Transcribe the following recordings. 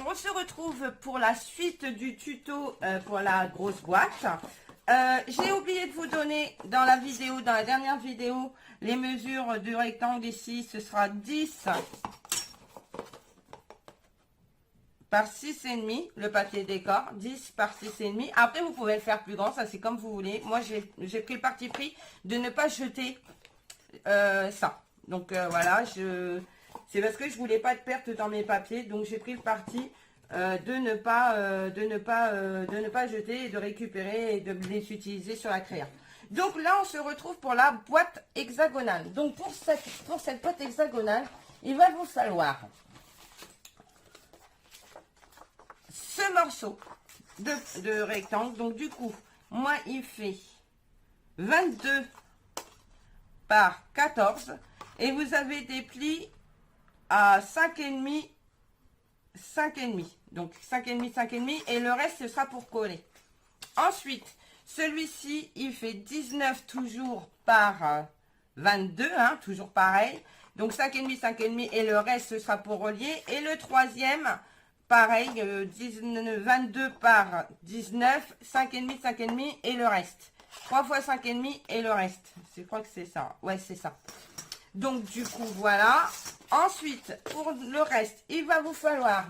alors on se retrouve pour la suite du tuto pour la grosse boîte. J'ai oublié de vous donner dans la vidéo, dans la dernière vidéo, les mesures du rectangle ici. Ce sera 10 par 6,5, le papier décor, 10 par 6,5. Après, vous pouvez le faire plus grand, ça c'est comme vous voulez. Moi, j'ai pris le parti pris de ne pas jeter ça. Donc voilà, c'est parce que je voulais pas de perte dans mes papiers, donc j'ai pris le parti de ne pas jeter et de récupérer et de les utiliser sur la créa. Donc là, on se retrouve pour la boîte hexagonale. Donc pour cette boîte hexagonale, il va vous falloir ce morceau de rectangle. Donc du coup, moi, il fait 22 par 14 et vous avez des plis à 5,5, 5,5. Donc 5,5, 5,5 et le reste, ce sera pour coller. Ensuite, celui-ci, il fait 19 toujours par 22, hein, toujours pareil. Donc 5,5, 5,5 et le reste, ce sera pour relier. Et le troisième, pareil, 22 par 19, 5,5, 5,5 et le reste. 3 fois 5,5 et le reste. Je crois que c'est ça. Ouais, c'est ça. Donc, du coup, voilà. Ensuite, pour le reste, il va vous falloir,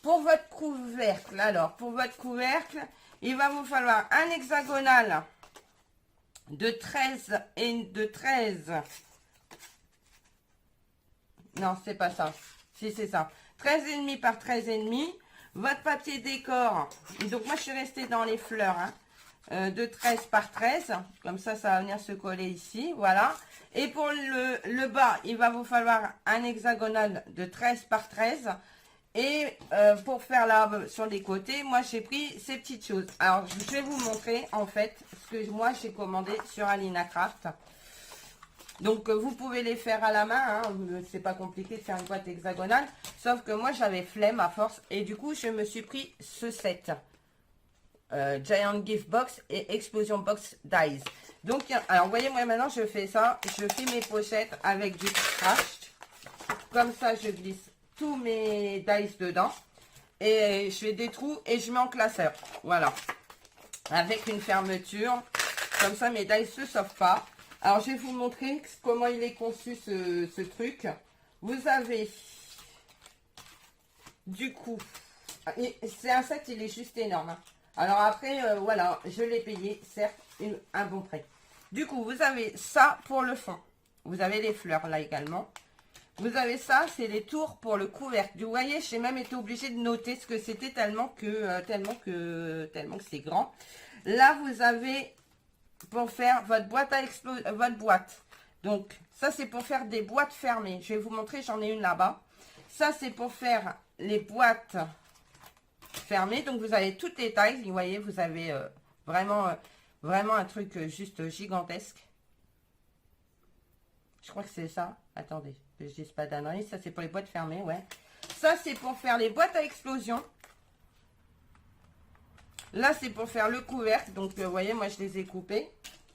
pour votre couvercle, alors, pour votre couvercle, il va vous falloir un hexagonal de 13 et de 13. Non, c'est pas ça. Si, c'est ça. 13,5 par 13,5. Votre papier décor. Donc, moi, je suis restée dans les fleurs, hein. De 13 par 13, comme ça va venir se coller ici, voilà. Et pour le bas, il va vous falloir un hexagonal de 13 par 13. Et pour faire là sur les côtés, moi j'ai pris ces petites choses. Alors je vais vous montrer en fait ce que moi j'ai commandé sur Alina Craft. Donc vous pouvez les faire à la main, hein. C'est pas compliqué de faire une boîte hexagonale, sauf que moi j'avais flemme à force et du coup je me suis pris ce set. Giant Gift Box et Explosion Box Dies. Donc, alors, vous voyez, moi, maintenant, je fais ça. Je fais mes pochettes avec du crash. Comme ça, je glisse tous mes dies dedans. Et je fais des trous et je mets en classeur. Voilà. Avec une fermeture. Comme ça, mes dies ne se sauvent pas. Alors, je vais vous montrer comment il est conçu, ce truc. Vous avez, du coup, c'est un set, il est juste énorme, hein. Alors après, voilà, je l'ai payé, certes, un bon prix. Du coup, vous avez ça pour le fond. Vous avez les fleurs là également. Vous avez ça, c'est les tours pour le couvercle. Vous voyez, j'ai même été obligée de noter ce que c'était tellement que c'est grand. Là, vous avez pour faire votre boîte à votre boîte. Donc, ça, c'est pour faire des boîtes fermées. Je vais vous montrer, j'en ai une là-bas. Ça, c'est pour faire les boîtes fermé. Donc vous avez toutes les tailles, vous voyez, vous avez vraiment un truc juste gigantesque. Je crois que c'est ça. Attendez, que je dise pas d'annerie. Ça c'est pour les boîtes fermées, ouais. Ça c'est pour faire les boîtes à explosion. Là c'est pour faire le couvercle. Donc vous voyez, moi je les ai coupés,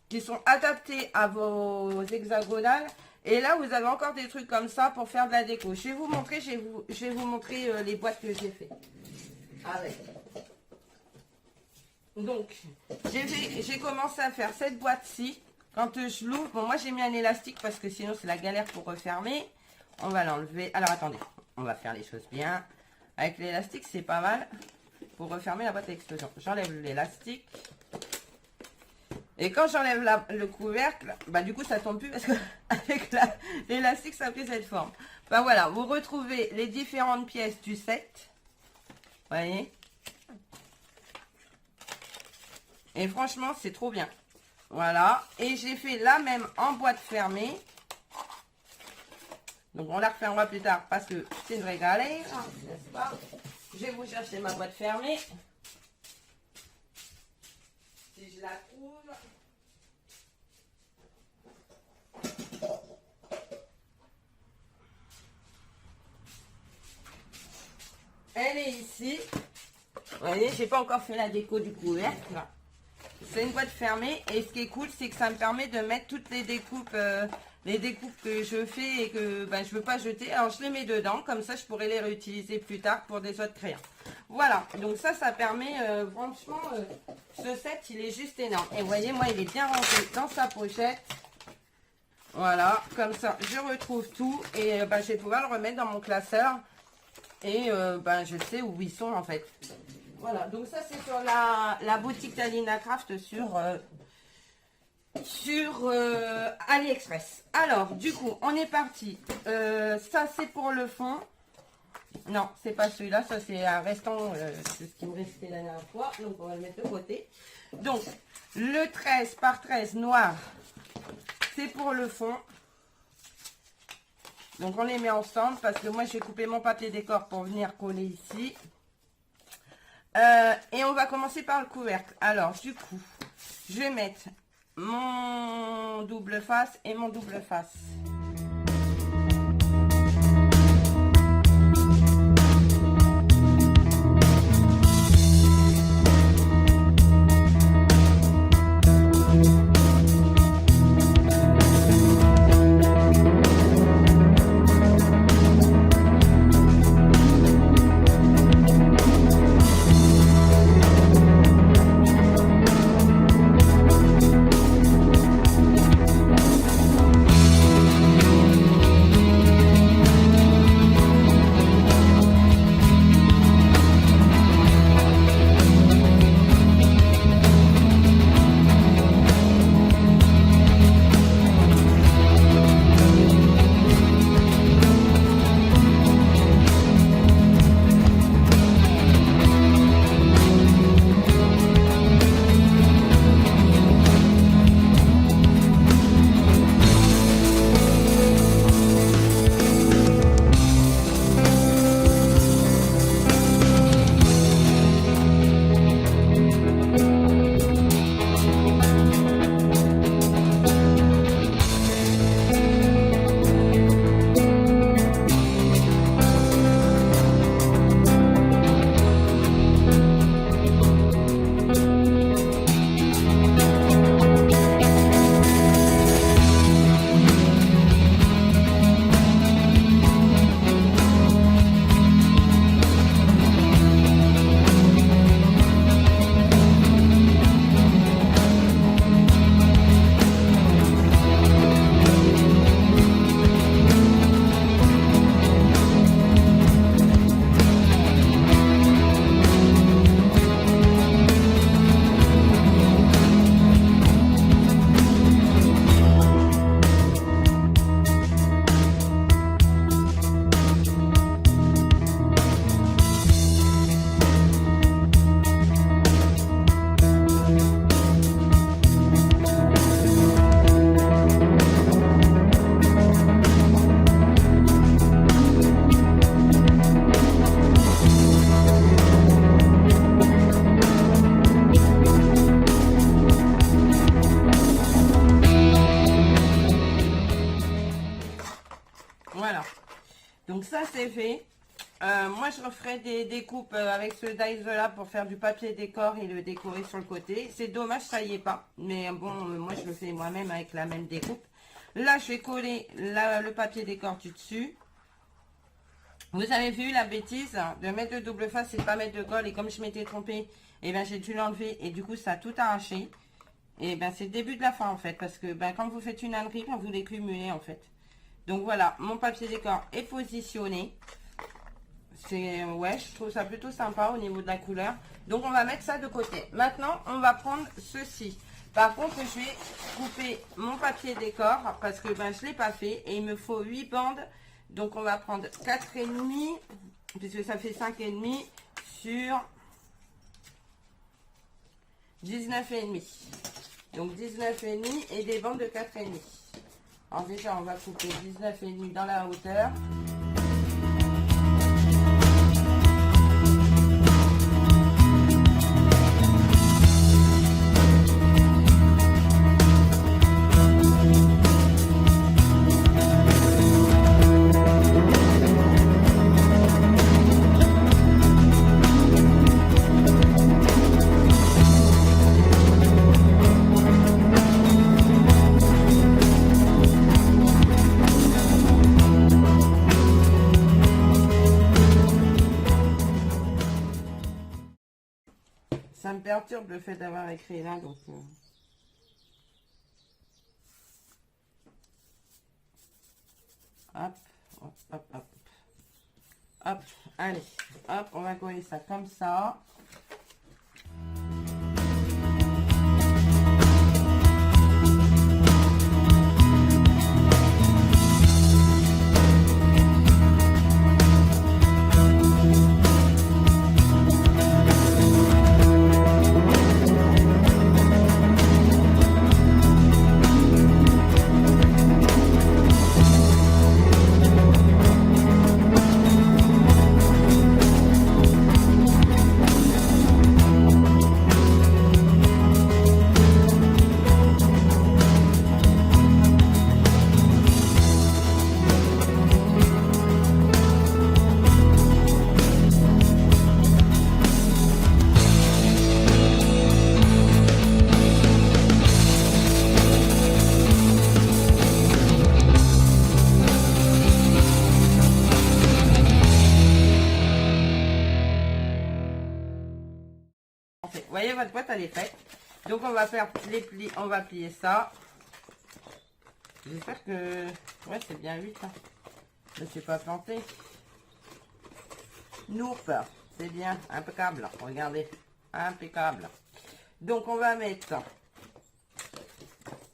qui sont adaptés à vos hexagonales. Et là vous avez encore des trucs comme ça pour faire de la déco. Je vais vous montrer, je vais vous montrer les boîtes que j'ai fait. Avec. Donc, j'ai commencé à faire cette boîte-ci. Quand je l'ouvre, bon, moi j'ai mis un élastique parce que sinon c'est la galère pour refermer. On va l'enlever. Alors attendez, on va faire les choses bien. Avec l'élastique, c'est pas mal pour refermer la boîte à explosion. J'enlève l'élastique. Et quand j'enlève le couvercle, bah du coup ça tombe plus parce que avec l'élastique ça a pris cette forme. Bah voilà, vous retrouvez les différentes pièces du set. Voyez, et franchement c'est trop bien. Voilà, et j'ai fait la même en boîte fermée. Donc on la refermera plus tard parce que c'est une vraie galère, n'est-ce pas? Je vais vous chercher ma boîte fermée si je la trouve. Elle est ici. Vous voyez, j'ai pas encore fait la déco du couvercle. C'est une boîte fermée et ce qui est cool, c'est que ça me permet de mettre toutes les découpes les découpes que je fais et que ben, je veux pas jeter. Alors je les mets dedans, comme ça je pourrais les réutiliser plus tard pour des autres crayons. Voilà, donc ça permet, franchement, ce set il est juste énorme. Et vous voyez, moi il est bien rangé dans sa pochette. Voilà, comme ça je retrouve tout et ben, je vais pouvoir le remettre dans mon classeur. Et ben, je sais où ils sont en fait. Voilà, donc ça c'est sur la boutique d'Alina Craft sur AliExpress. Alors, du coup, on est parti. Ça c'est pour le fond. Non, c'est pas celui-là. Ça c'est un restant, c'est ce qui me restait la dernière fois. Donc on va le mettre de côté. Donc, le 13 par 13 noir, c'est pour le fond. Donc on les met ensemble parce que moi je vais couper mon papier décor pour venir coller ici. Et on va commencer par le couvercle. Alors du coup, je vais mettre mon double face et mon double face. Donc ça c'est fait. Moi je referai des découpes avec ce dies là pour faire du papier décor et le décorer sur le côté. C'est dommage ça y est pas. Mais bon, moi je le fais moi-même avec la même découpe. Là je vais coller le papier décor du dessus. Vous avez vu la bêtise de mettre le double face et de pas mettre de colle. Et comme je m'étais trompée, et ben j'ai dû l'enlever et du coup ça a tout arraché. Et ben c'est le début de la fin en fait. Parce que ben, quand vous faites une ânerie, vous les cumulez en fait. Donc voilà, mon papier décor est positionné. C'est ouais, je trouve ça plutôt sympa au niveau de la couleur. Donc on va mettre ça de côté. Maintenant, on va prendre ceci. Par contre, je vais couper mon papier décor parce que ben je l'ai pas fait et il me faut 8 bandes. Donc on va prendre 4,5 puisque ça fait 5,5 sur 19,5. Donc 19,5 et des bandes de 4,5. Alors déjà, on va couper 19,5 dans la hauteur. ça me perturbe le fait d'avoir écrit là, donc... Hop, hop, hop, hop. Hop, allez, hop, on va coller ça comme ça. Vous voyez, votre boîte elle est faite. Donc on va faire les plis, on va plier ça. J'espère que ouais, c'est bien 8 hein. Je ne suis pas plantée. Nope, c'est bien, impeccable. Regardez, impeccable. Donc on va mettre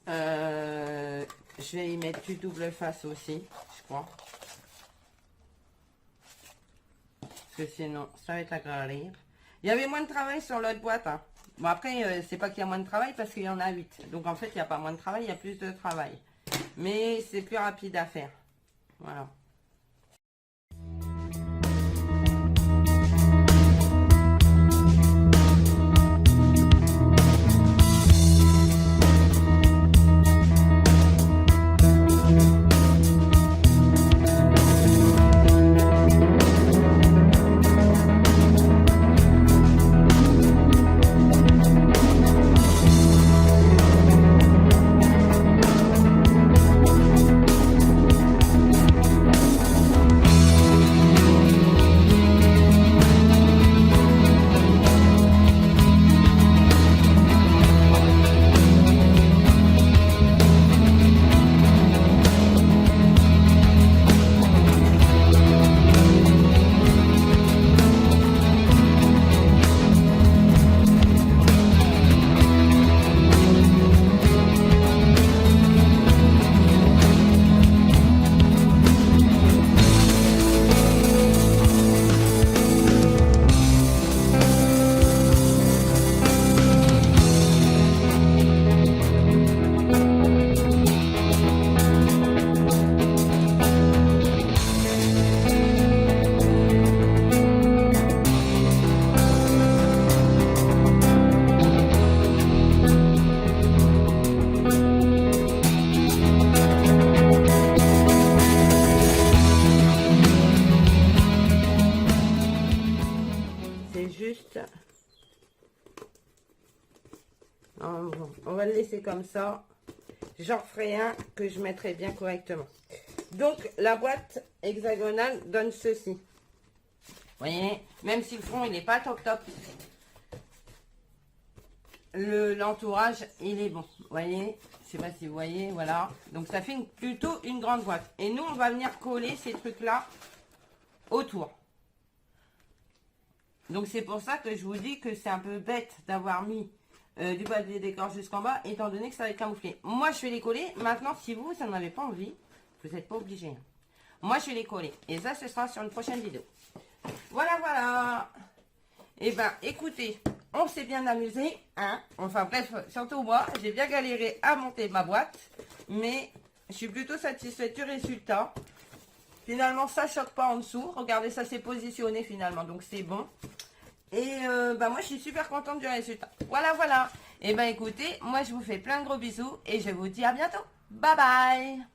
je vais y mettre du double face aussi, je crois. Parce que sinon ça va être à gravir. Il y avait moins de travail sur l'autre boîte. Hein. Bon, après, c'est pas qu'il y a moins de travail parce qu'il y en a 8. Donc, en fait, il n'y a pas moins de travail, il y a plus de travail. Mais c'est plus rapide à faire. Voilà. On va le laisser comme ça. J'en ferai un que je mettrai bien correctement. Donc, la boîte hexagonale donne ceci. Vous voyez, même si le fond, il n'est pas top top. L'entourage, il est bon. Vous voyez, je sais pas si vous voyez, voilà. Donc, ça fait plutôt une grande boîte. Et nous, on va venir coller ces trucs-là autour. Donc, c'est pour ça que je vous dis que c'est un peu bête d'avoir mis du papier décor jusqu'en bas, étant donné que ça va être camouflé. Moi, je vais les coller. Maintenant, si vous n'en avez pas envie, vous n'êtes pas obligé. Moi, je vais les coller. Et ça, ce sera sur une prochaine vidéo. Voilà, voilà. Et ben, écoutez, on s'est bien amusé, hein. Enfin, bref, surtout moi, j'ai bien galéré à monter ma boîte. Mais je suis plutôt satisfaite du résultat. Finalement, ça choque pas en dessous. Regardez, ça s'est positionné finalement, donc c'est bon. Et bah moi, je suis super contente du résultat. Voilà, voilà. Et ben écoutez, moi, je vous fais plein de gros bisous et je vous dis à bientôt. Bye bye.